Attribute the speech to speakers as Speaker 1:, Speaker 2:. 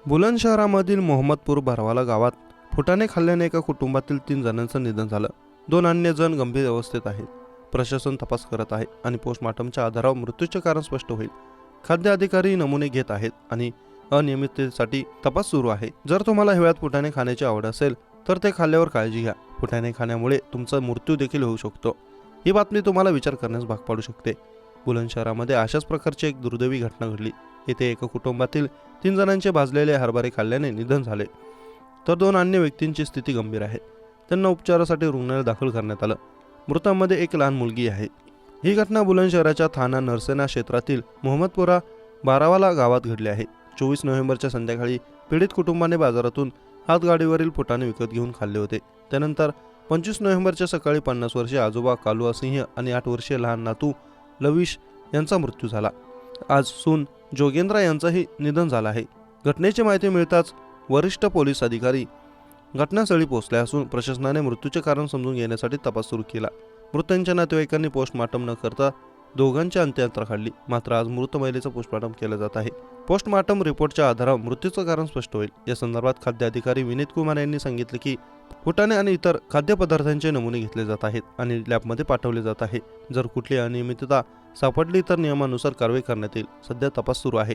Speaker 1: बुलंदशहरामधील मोहम्मदपूर बारवाला गावात फुटाणे खाल्ल्याने एका कुटुंबातील 3 जणांचं निधन झालं. 2 अन्य जण गंभीर अवस्थेत आहेत. प्रशासन तपास करत आहे आणि पोस्टमॉर्टमच्या आधारावर मृत्यूचे कारण स्पष्ट होईल. खाद्य अधिकारी नमुने घेत आहेत आणि अनियमिततेसाठी तपास सुरू आहे. जर तुम्हाला हिवाळ्यात फुटाणे खाण्याची आवड असेल तर ते खाल्ल्यावर काळजी घ्या. फुटाणे खाण्यामुळे तुमचा मृत्यू देखील होऊ शकतो. ही बातमी तुम्हाला विचार करण्यास भाग पाडू शकते. बुलंदशहरामध्ये अशाच प्रकारची एक दुर्दैवी घटना घडली. येथे एका कुटुंबातील 3 जणांचे भाजलेले हरभरे खाल्ल्याने निधन झाले, तर 2 अन्य व्यक्तींची स्थिती गंभीर आहे. त्यांना उपचारासाठी रुग्णालयात दाखल करण्यात आलं. मृतांमध्ये एक लहान मुलगी आहे. ही घटना बुलंदशहराच्या थाना नरसेना क्षेत्रातील मोहम्मदपुरा बारावाला गावात घडली आहे. 24 नोव्हेंबरच्या संध्याकाळी पीडित कुटुंबाने बाजारातून हातगाडीवरील फुटाणे विकत घेऊन खाल्ले होते. त्यानंतर 25 नोव्हेंबरच्या सकाळी 50 वर्षीय आजोबा कालुआ सिंह आणि 8 वर्षीय लहान नातू लविश यांचा मृत्यू झाला. आज सून जोगेंद्रा यांचंही निधन झालं आहे. घटनेची माहिती मिळताच वरिष्ठ पोलीस अधिकारी घटनास्थळी पोहोचले असून प्रशासनाने मृत्यूचे कारण समजून घेण्यासाठी तपास सुरू केला. मृतांच्या नातेवाईकांनी पोस्टमॉर्टम न करता दोघांची अंत्ययात्रा काढली. मात्र आज मृत महिलेचं पोस्टमॉर्टम केलं जात आहे. पोस्टमॉर्टम रिपोर्टच्या आधारावर मृत्यूचं कारण स्पष्ट होईल. या संदर्भात खाद्य अधिकारी विनीत कुमार यांनी सांगितले की फुटाणे आणि इतर खाद्यपदार्थांचे नमुने घेतले जात आहेत आणि लॅबमध्ये पाठवले जात आहे. जर कुठली अनियमितता सापडली तर नियमानुसार कारवाई करण्यात येईल. सध्या तपास सुरू आहे.